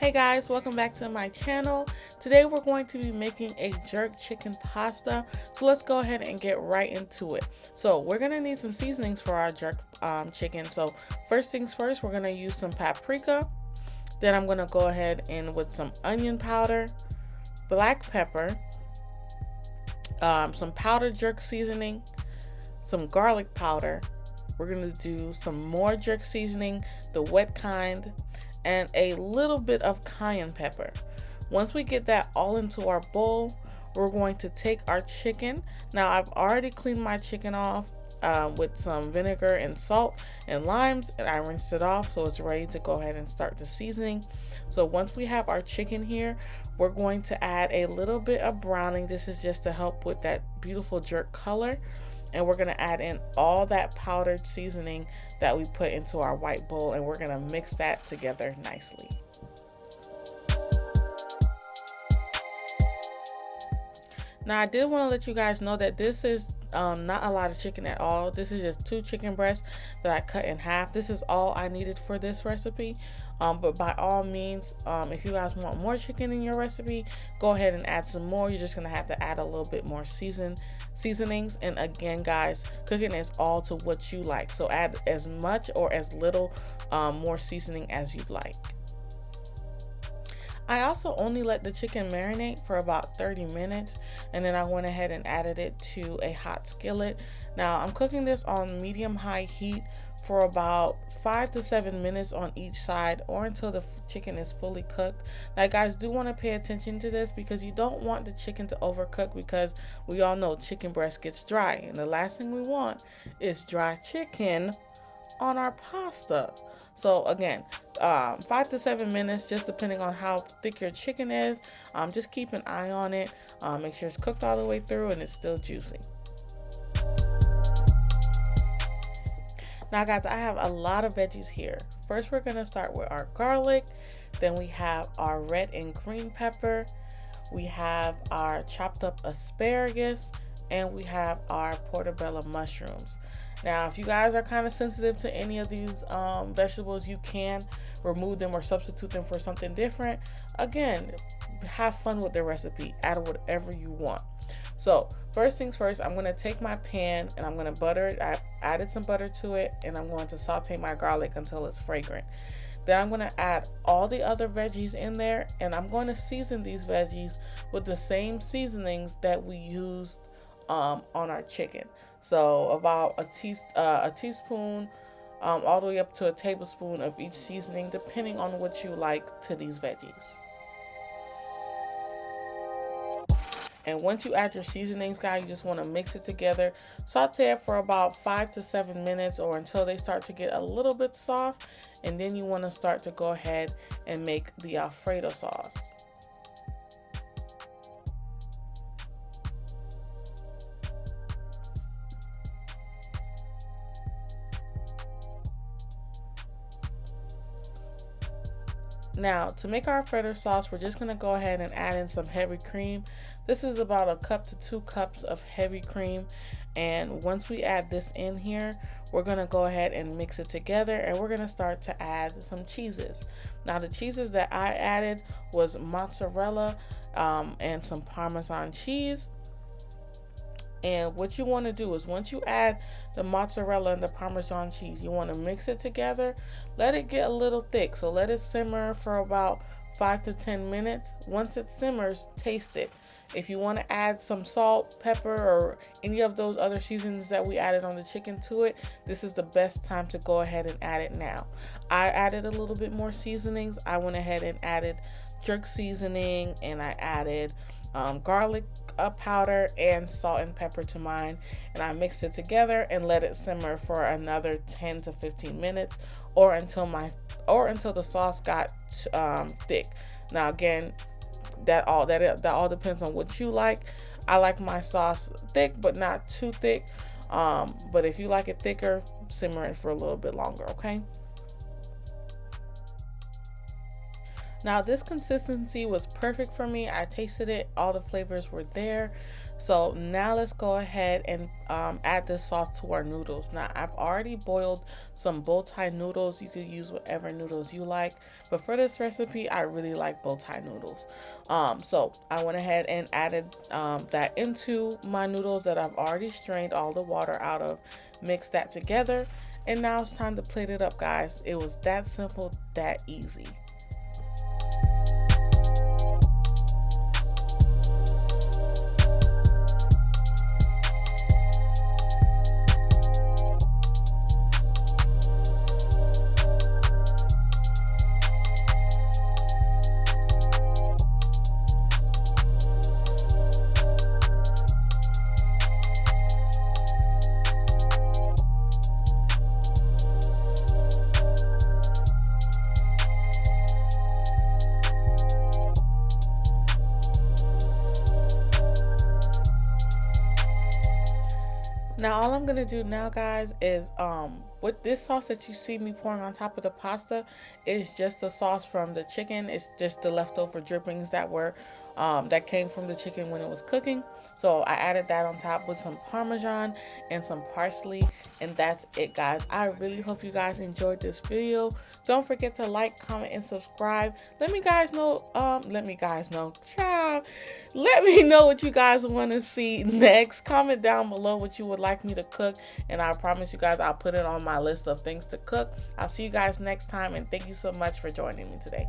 Hey guys, welcome back to my channel. Today we're going to be making a jerk chicken pasta. So let's go ahead and get right into it. So we're going to need some seasonings for our jerk chicken. So first things first, we're going to use some paprika. Then I'm going to go ahead and with some onion powder, black pepper, some powdered jerk seasoning, some garlic powder. We're going to do some more jerk seasoning, the wet kind, and a little bit of cayenne pepper. Once we get that all into our bowl, we're going to take our chicken. Now I've already cleaned my chicken off with some vinegar and salt and limes, and I rinsed it off so it's ready to go ahead and start the seasoning. So once we have our chicken here, we're going to add a little bit of browning. This is just to help with that beautiful jerk color. And we're going to add in all that powdered seasoning that we put into our white bowl, and we're going to mix that together nicely. Now I did want to let you guys know that this is not a lot of chicken at all. This is just 2 chicken breasts that I cut in half. This is all I needed for this recipe. But by all means, if you guys want more chicken in your recipe, go ahead and add some more. You're just going to have to add a little bit more seasonings. And again, guys, cooking is all to what you like. So add as much or as little more seasoning as you'd like. I also only let the chicken marinate for about 30 minutes, and then I went ahead and added it to a hot skillet. Now I'm cooking this on medium-high heat for about 5 to 7 minutes on each side, or until the chicken is fully cooked. Now guys, do want to pay attention to this because you don't want the chicken to overcook, because we all know chicken breast gets dry, and the last thing we want is dry chicken on our pasta. So again, 5 to 7 minutes, just depending on how thick your chicken is. Just keep an eye on it. Make sure it's cooked all the way through and it's still juicy. Now guys, I have a lot of veggies here. First, we're gonna start with our garlic. Then we have our red and green pepper. We have our chopped up asparagus, and we have our portobello mushrooms. Now, if you guys are kind of sensitive to any of these vegetables, you can remove them or substitute them for something different. Again, have fun with the recipe. Add whatever you want. So first things first, I'm going to take my pan and I'm going to butter it. I added some butter to it, and I'm going to saute my garlic until it's fragrant. Then I'm going to add all the other veggies in there, and I'm going to season these veggies with the same seasonings that we used on our chicken. So about a teaspoon all the way up to a tablespoon of each seasoning, depending on what you like to these veggies. And once you add your seasonings, guys, you just want to mix it together. Saute it for about 5 to 7 minutes, or until they start to get a little bit soft. And then you want to start to go ahead and make the Alfredo sauce. Now, to make our Alfredo sauce, we're just going to go ahead and add in some heavy cream. This is about 1 cup to 2 cups of heavy cream. And once we add this in here, we're going to go ahead and mix it together, and we're going to start to add some cheeses. Now, the cheeses that I added was mozzarella and some Parmesan cheese. And what you want to do is, once you add the mozzarella and the Parmesan cheese, you want to mix it together. Let it get a little thick. So let it simmer for about 5 to 10 minutes. Once it simmers, taste it. If you want to add some salt, pepper, or any of those other seasonings that we added on the chicken to it, this is the best time to go ahead and add it now. I added a little bit more seasonings. I went ahead and added jerk seasoning, and I added garlic powder and salt and pepper to mine, and I mixed it together and let it simmer for another 10 to 15 minutes, or until the sauce got thick. Now again, that all depends on what you like. I like my sauce thick but not too thick, but if you like it thicker, simmer it for a little bit longer. Okay, now this consistency was perfect for me. I tasted it, all the flavors were there. So now let's go ahead and add this sauce to our noodles. Now I've already boiled some bow tie noodles. You could use whatever noodles you like, but for this recipe I really like bow tie noodles. So I went ahead and added that into my noodles that I've already strained all the water out of. Mix that together, and now it's time to plate it up, guys. It was that simple, that easy. Now all I'm gonna do now, guys, is with this sauce that you see me pouring on top of the pasta is just the sauce from the chicken. It's just the leftover drippings that were that came from the chicken when it was cooking. So I added that on top with some Parmesan and some parsley, and that's it, guys. I really hope you guys enjoyed this video. Don't forget to like, comment, and subscribe. Let me know, child. Let me know what you guys want to see next. Comment down below what you would like me to cook, and I promise you guys I'll put it on my list of things to cook. I'll see you guys next time, and thank you so much for joining me today.